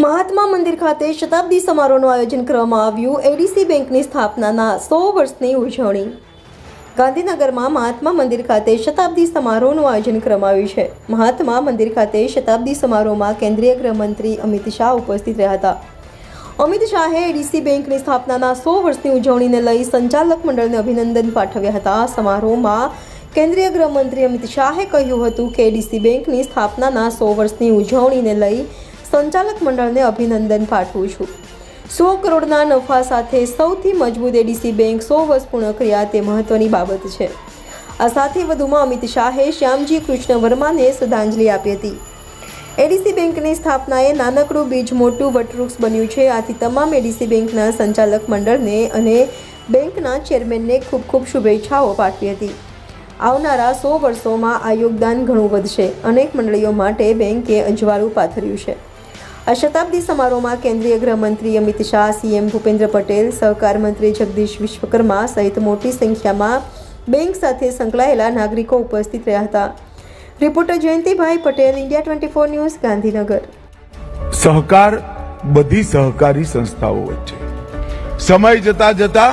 મહાત્મા મંદિર ખાતે શતાબ્દી સમારોહનું આયોજન કરવામાં આવ્યું। એડીસી બેંકની સ્થાપનાના 100 વર્ષની ઉજવણી। ગાંધીનગરમાં મહાત્મા મંદિર ખાતે શતાબ્દી સમારોહનું આયોજન કરવામાં આવ્યું છે। મહાત્મા મંદિર ખાતે શતાબ્દી સમારોહમાં કેન્દ્રીય ગૃહમંત્રી અમિત શાહ ઉપસ્થિત રહ્યા હતા। અમિત શાહે એડીસી બેંકની સ્થાપનાના 100 વર્ષની ઉજવણીને લઈ સંચાલક મંડળને અભિનંદન પાઠવ્યા હતા। સમારોહમાં કેન્દ્રીય ગૃહમંત્રી અમિત શાહે કહ્યું હતું કે એડીસી બેંકની સ્થાપનાના 100 વર્ષની ઉજવણીને લઈ સંચાલક મંડળને અભિનંદન પાઠવું છું। 100 કરોડના નફા સાથે સૌથી મજબૂત એડીસી બેંક 100 વર્ષ પૂર્ણ કર્યા તે મહત્વની બાબત છે। આ સાથે વધુમાં અમિત શાહે શ્યામજી કૃષ્ણ વર્માને શ્રદ્ધાંજલિ આપી હતી। એડીસી બેંકની સ્થાપનાએ નાનકડું બીજ મોટું વટવૃક્ષ બન્યું છે। આથી તમામ એડીસી બેંકના સંચાલક મંડળને અને બેંકના ચેરમેનને ખૂબ ખૂબ શુભેચ્છાઓ પાઠવી હતી। આવનારા 100 વર્ષોમાં આ યોગદાન ઘણું વધશે। અનેક મંડળીઓ માટે બેંકે અજવાળું પાથર્યું છે। આ શતાબ્દી સમારોહમાં કેન્દ્રીય ગૃહમંત્રી અમિત શાહ, સીએમ ભૂપેન્દ્ર પટેલ, સહકાર મંત્રી જગદીશ વિશ્વકર્મા સહિત મોટી સંખ્યામાં બેંક સાથે સંકળાયેલા નાગરિકો ઉપસ્થિત રહ્યા હતા। Reporter Jayantibhai Patel, India 24 news, Gandhinagar. સહકાર બધી સહકારી સંસ્થાઓ વચ્ચે સમય જતા જતા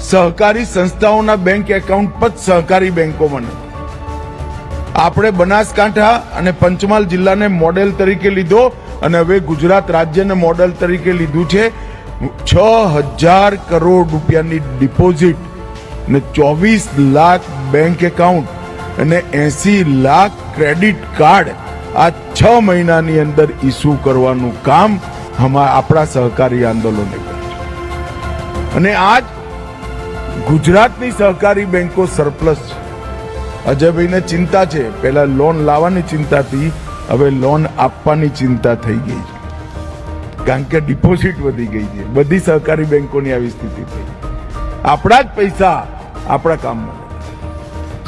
સહકારી સંસ્થાઓના બેંક એકાઉન્ટ પર સહકારી બેંકો બને। આપણે બનાસકાંઠા અને પંચમહાલ જિલ્લાને મોડેલ તરીકે લીધો અને હવે ગુજરાત રાજ્યને મોડેલ તરીકે લીધું છે। 6000 કરોડ રૂપિયાની ડિપોઝિટ અને 24 લાખ બેંક એકાઉન્ટ અને 80 લાખ ક્રેડિટ કાર્ડ આ 6 મહિનાની અંદર ઇસ્યુ કરવાનું કામ આપણા સહકારી આંદોલને કર્યું છે। અને આજ ગુજરાતની સહકારી બેંકો સરપ્લસ છે। અજયભાઈને ચિંતા છે, પહેલા લોન લાવવાની ચિંતા હતી, હવે લોન આપવાની ચિંતા થઈ ગઈ છે, કારણ કે ડિપોઝિટ વધી ગઈ છે। બધી સહકારી બેંકોની આવી સ્થિતિ થઈ। આપણા જ પૈસા આપણા કામમાં।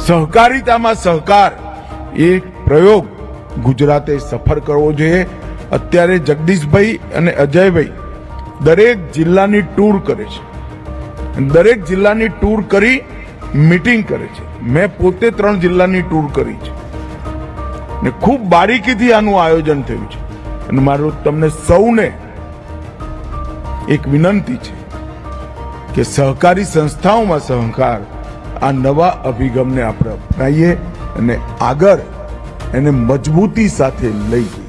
સહકારિતામાં સહકાર એક પ્રયોગ ગુજરાતે સફળ કરવો જોઈએ। અત્યારે જગદીશભાઈ અને અજયભાઈ દરેક જિલ્લાની ટૂર કરે છે, દરેક જિલ્લાની ટૂર કરી મીટિંગ કરે છે। મેં પોતે 3 જિલ્લાની ટૂર કરી છે ને ખૂબ બારીકીથી આનું આયોજન થયું છે। અને મારું તમને સૌને એક વિનંતી છે કે સહકારી સંસ્થાઓમાં સહકાર આ નવા અભિગમને આપણે અપનાવીએ અને આગળ એને મજબૂતી સાથે લઈ જઈએ।